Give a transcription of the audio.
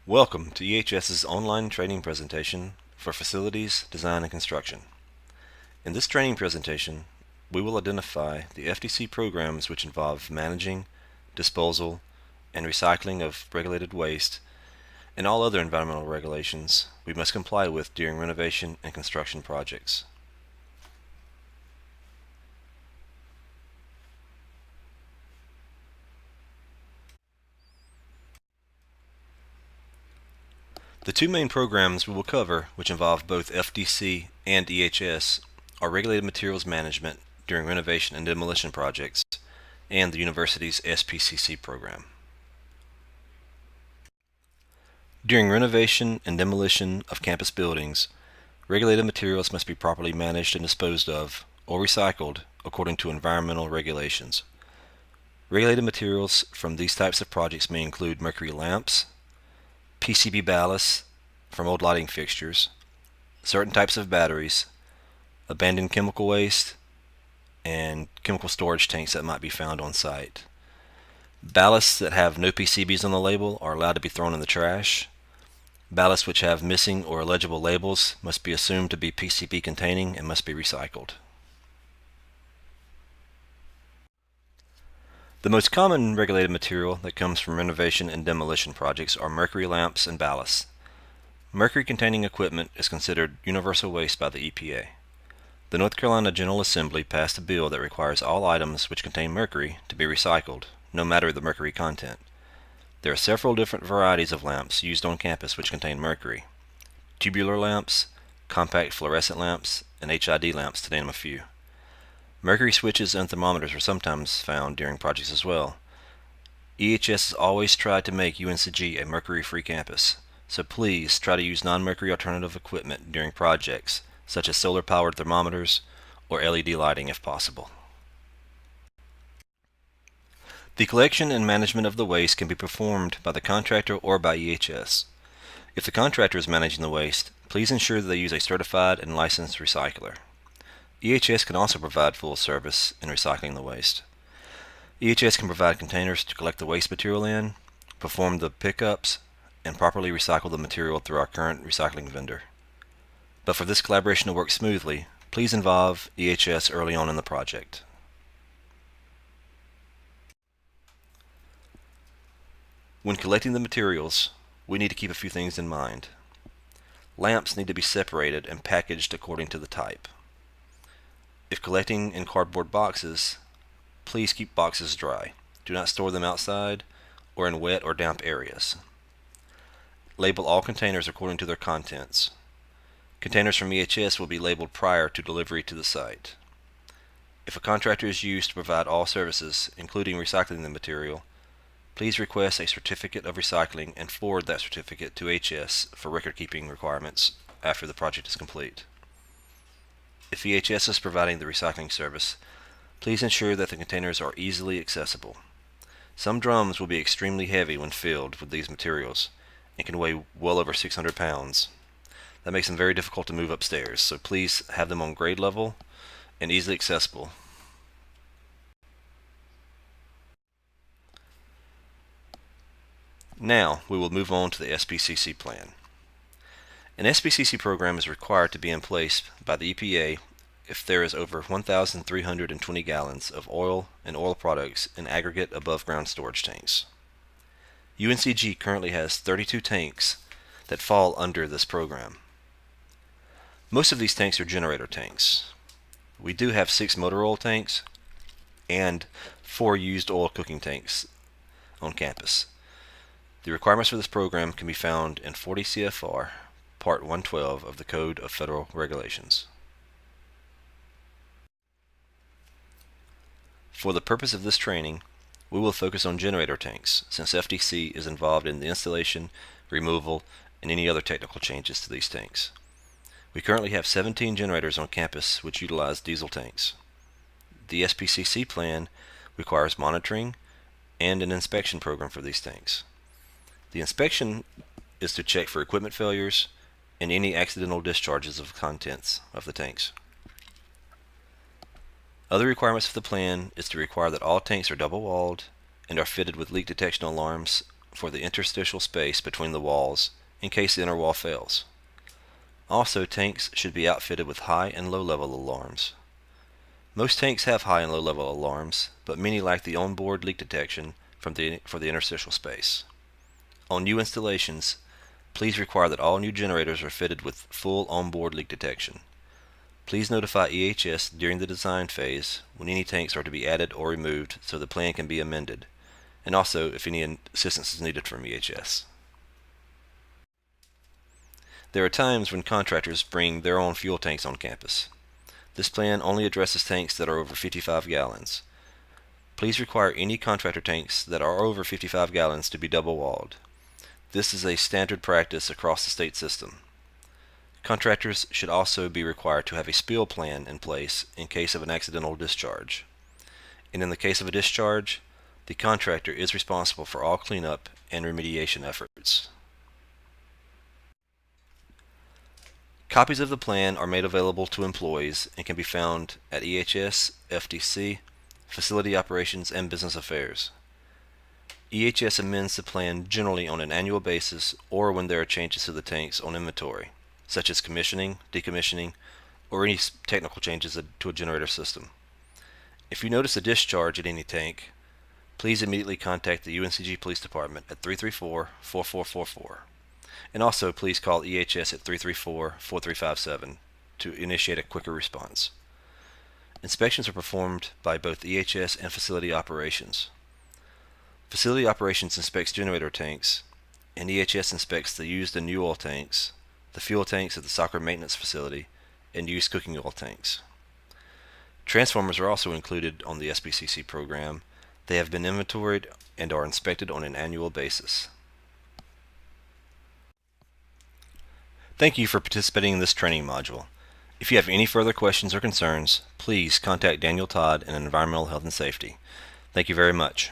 Welcome to EHS's online training presentation for facilities, design, and construction. In this training presentation, we will identify the FDC programs which involve managing, disposal, and recycling of regulated waste and all other environmental regulations we must comply with during renovation and construction projects. The two main programs we will cover, which involve both FDC and EHS, are regulated materials management during renovation and demolition projects and the university's SPCC program. During renovation and demolition of campus buildings, regulated materials must be properly managed and disposed of or recycled according to environmental regulations. Regulated materials from these types of projects may include mercury lamps, PCB ballast from old lighting fixtures, certain types of batteries, abandoned chemical waste, and chemical storage tanks that might be found on site. Ballasts that have no PCBs on the label are allowed to be thrown in the trash. Ballasts which have missing or illegible labels must be assumed to be PCB containing and must be recycled. The most common regulated material that comes from renovation and demolition projects are mercury lamps and ballasts. Mercury-containing equipment is considered universal waste by the EPA. The North Carolina General Assembly passed a bill that requires all items which contain mercury to be recycled, no matter the mercury content. There are several different varieties of lamps used on campus which contain mercury: tubular lamps, compact fluorescent lamps, and HID lamps, to name a few. Mercury switches and thermometers are sometimes found during projects as well. EHS has always tried to make UNCG a mercury-free campus, so please try to use non-mercury alternative equipment during projects, such as solar-powered thermometers or LED lighting if possible. The collection and management of the waste can be performed by the contractor or by EHS. If the contractor is managing the waste, please ensure that they use a certified and licensed recycler. EHS can also provide full service in recycling the waste. EHS can provide containers to collect the waste material in, perform the pickups, and properly recycle the material through our current recycling vendor. But for this collaboration to work smoothly, please involve EHS early on in the project. When collecting the materials, we need to keep a few things in mind. Lamps need to be separated and packaged according to the type. If collecting in cardboard boxes, please keep boxes dry. Do not store them outside or in wet or damp areas. Label all containers according to their contents. Containers from EHS will be labeled prior to delivery to the site. If a contractor is used to provide all services, including recycling the material, please request a certificate of recycling and forward that certificate to HS for record-keeping requirements after the project is complete. If EHS is providing the recycling service, please ensure that the containers are easily accessible. Some drums will be extremely heavy when filled with these materials and can weigh well over 600 pounds. That makes them very difficult to move upstairs, so please have them on grade level and easily accessible. Now we will move on to the SPCC plan. An SPCC program is required to be in place by the EPA if there is over 1,320 gallons of oil and oil products in aggregate above ground storage tanks. UNCG currently has 32 tanks that fall under this program. Most of these tanks are generator tanks. We do have 6 motor oil tanks and 4 used oil cooking tanks on campus. The requirements for this program can be found in 40 CFR Part 112 of the Code of Federal Regulations. For the purpose of this training, we will focus on generator tanks, since FDC is involved in the installation, removal, and any other technical changes to these tanks. We currently have 17 generators on campus which utilize diesel tanks. The SPCC plan requires monitoring and an inspection program for these tanks. The inspection is to check for equipment failures and any accidental discharges of contents of the tanks. Other requirements for the plan is to require that all tanks are double-walled and are fitted with leak detection alarms for the interstitial space between the walls in case the inner wall fails. Also, tanks should be outfitted with high and low level alarms. Most tanks have high and low level alarms, but many lack the onboard leak detection for the interstitial space. On new installations, please require that all new generators are fitted with full onboard leak detection. Please notify EHS during the design phase when any tanks are to be added or removed so the plan can be amended, and also if any assistance is needed from EHS. There are times when contractors bring their own fuel tanks on campus. This plan only addresses tanks that are over 55 gallons. Please require any contractor tanks that are over 55 gallons to be double-walled. This is a standard practice across the state system. Contractors should also be required to have a spill plan in place in case of an accidental discharge. And in the case of a discharge, the contractor is responsible for all cleanup and remediation efforts. Copies of the plan are made available to employees and can be found at EHS, FTC, Facility Operations, and Business Affairs. EHS amends the plan generally on an annual basis or when there are changes to the tanks on inventory, such as commissioning, decommissioning, or any technical changes to a generator system. If you notice a discharge at any tank, please immediately contact the UNCG Police Department at 334-4444. And also please call EHS at 334-4357 to initiate a quicker response. Inspections are performed by both EHS and Facility Operations. Facility Operations inspects generator tanks, and EHS inspects the used and new oil tanks, the fuel tanks at the soccer maintenance facility, and used cooking oil tanks. Transformers are also included on the SBCC program. They have been inventoried and are inspected on an annual basis. Thank you for participating in this training module. If you have any further questions or concerns, please contact Daniel Todd in Environmental Health and Safety. Thank you very much.